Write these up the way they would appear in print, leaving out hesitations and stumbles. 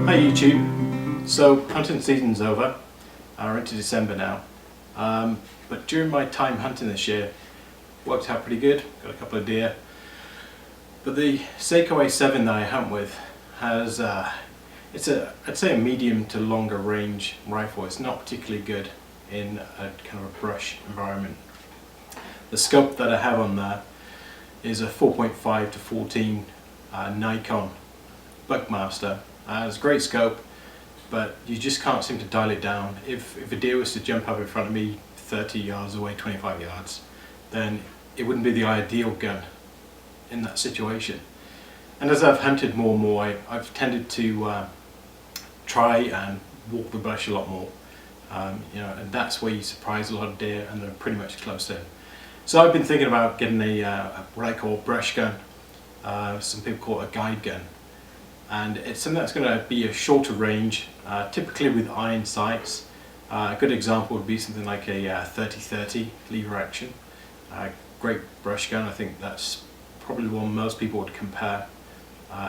Hi YouTube. So hunting season's over. We're into December now. But during my time hunting this year, worked out pretty good. Got a couple of deer. But the Seiko A7 that I hunt with has I'd say a medium to longer range rifle. It's not particularly good in a kind of a brush environment. The scope that I have on there is a 4.5 to 14 Nikon Buckmaster. It's a great scope, but you just can't seem to dial it down. If a deer was to jump up in front of me 30 yards away, 25 yards, then it wouldn't be the ideal gun in that situation. And as I've hunted more and more, I've tended to try and walk the bush a lot more. And that's where you surprise a lot of deer, and they're pretty much close in. So I've been thinking about getting what I call a brush gun. Some people call it a guide gun. And it's something that's going to be a shorter range, typically with iron sights. A good example would be something like a 30-30 lever action. Great brush gun. I think that's probably one most people would compare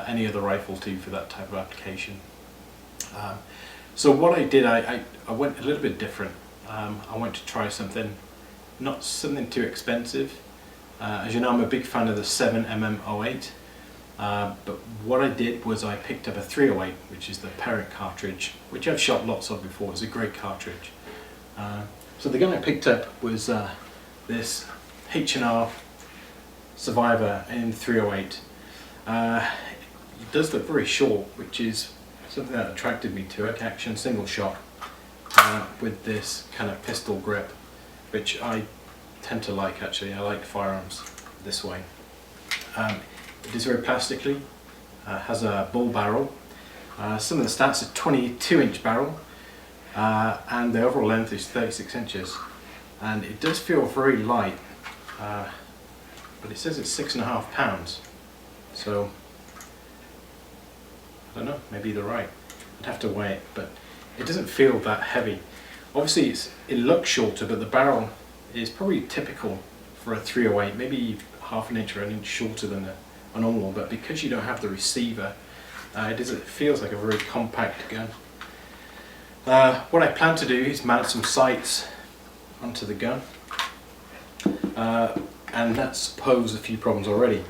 any other rifle to for that type of application. So what I did, I went a little bit different. I went to try not something too expensive. As you know, I'm a big fan of the 7mm08. But what I did was I picked up a 308, which is the parent cartridge, which I've shot lots of before. It's a great cartridge. So the gun I picked up was this H&R Survivor in 308. It does look very short, which is something that attracted me to it. Action single shot with this kind of pistol grip, which I tend to like actually. I like firearms this way. It is very plastically, has a bull barrel. Some of the stats are 22-inch barrel, and the overall length is 36 inches. And it does feel very light, but it says it's 6.5 pounds. So, I don't know, maybe they're right. I'd have to weigh it, but it doesn't feel that heavy. Obviously it looks shorter, but the barrel is probably typical for a 308, maybe half an inch or an inch shorter than a normal, but because you don't have the receiver, it feels like a very compact gun. What I plan to do is mount some sights onto the gun, and that's posed a few problems already.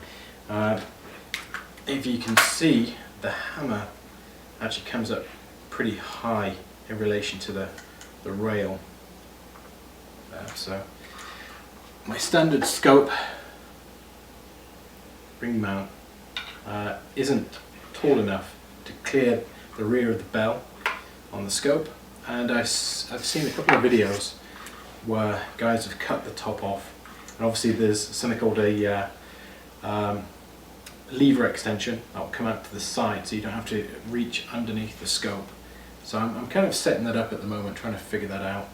If you can see, the hammer actually comes up pretty high in relation to the rail. So my standard scope ring mount isn't tall enough to clear the rear of the bell on the scope, and I've seen a couple of videos where guys have cut the top off, and obviously there's something called a lever extension that will come out to the side, so you don't have to reach underneath the scope. So I'm kind of setting that up at the moment, trying to figure that out.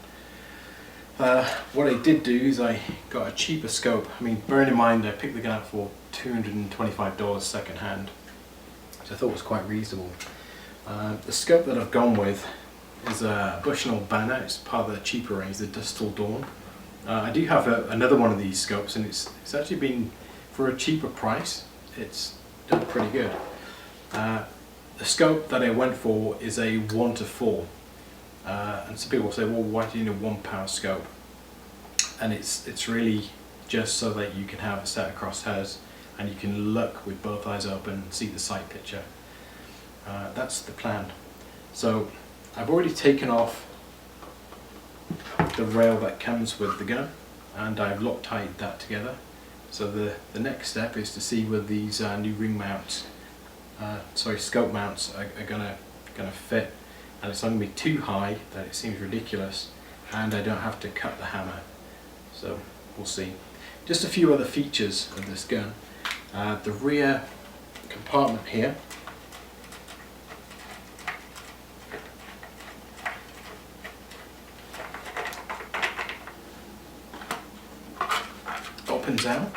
What I did do is I got a cheaper scope. I mean, bearing in mind I picked the gun up for $225 second hand, which I thought was quite reasonable. The scope that I've gone with is a Bushnell Banner. It's part of the cheaper range, the Dust Till Dawn. I do have another one of these scopes, and it's actually been, for a cheaper price, it's done pretty good. The scope that I went for is a 1:4. And some people say, well, why do you need a 1 power scope? And it's really just so that you can have a set of crosshairs and you can look with both eyes open and see the sight picture. That's the plan. So I've already taken off the rail that comes with the gun, and I've Loctited that together. So the next step is to see whether these new ring mounts, scope mounts are gonna fit. And it's not going to be too high that it seems ridiculous, and I don't have to cut the hammer. So we'll see. Just a few other features of this gun. The rear compartment here opens out.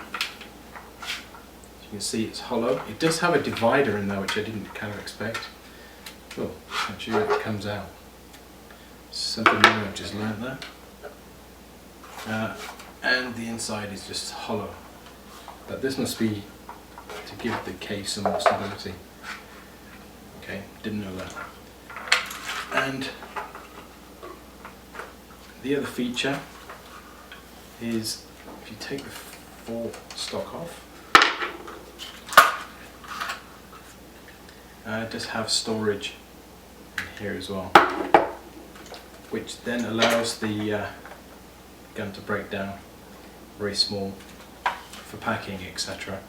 As you can see, it's hollow. It does have a divider in there, which I didn't kind of expect. Oh, actually it comes out. Something new I've just learnt there. And the inside is just hollow. But this must be to give the case some more stability. Okay, didn't know that. And the other feature is if you take the fore stock off, it does have storage in here as well, which then allows the gun to break down very small for packing, etc.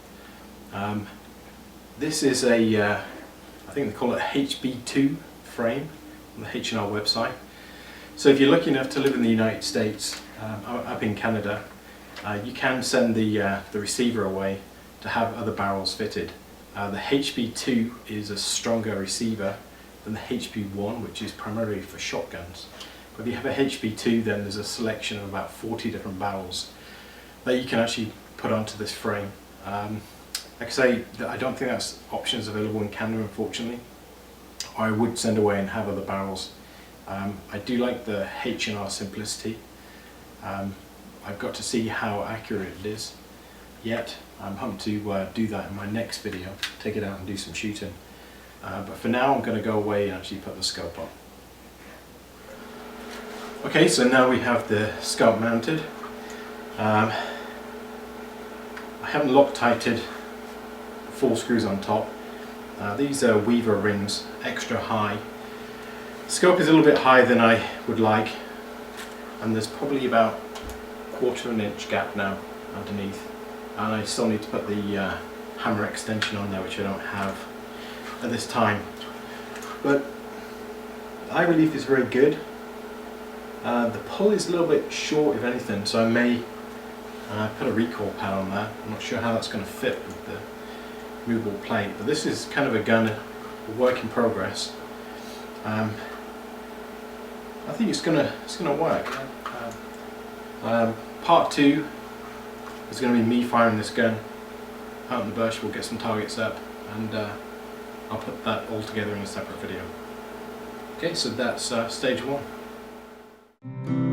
This is a, I think they call it a HB2 frame on the H&R website. So if you're lucky enough to live in the United States, up in Canada, you can send the receiver away to have other barrels fitted. The HB2 is a stronger receiver than the HB1, which is primarily for shotguns. But if you have a HB2, then there's a selection of about 40 different barrels that you can actually put onto this frame. Like I say, I don't think that's options available in Canada, unfortunately. I would send away and have other barrels. I do like the H&R simplicity. I've got to see how accurate it is yet. I'm hoping to do that in my next video, take it out and do some shooting. But for now I'm going to go away and actually put the scope on. Okay, so now we have the scope mounted. I haven't Loctited the 4 screws on top. These are Weaver rings, extra high. The scope is a little bit higher than I would like, and there's probably about 1/4 inch gap now underneath. And I still need to put the hammer extension on there, which I don't have at this time. But the eye relief is very good. The pull is a little bit short, if anything, so I may put a recoil pad on that. I'm not sure how that's going to fit with the movable plate, but this is kind of a gun, a work in progress. I think it's gonna work. Part 2 is going to be me firing this gun out in the bush. We'll get some targets up, and I'll put that all together in a separate video. Okay, so that's stage 1.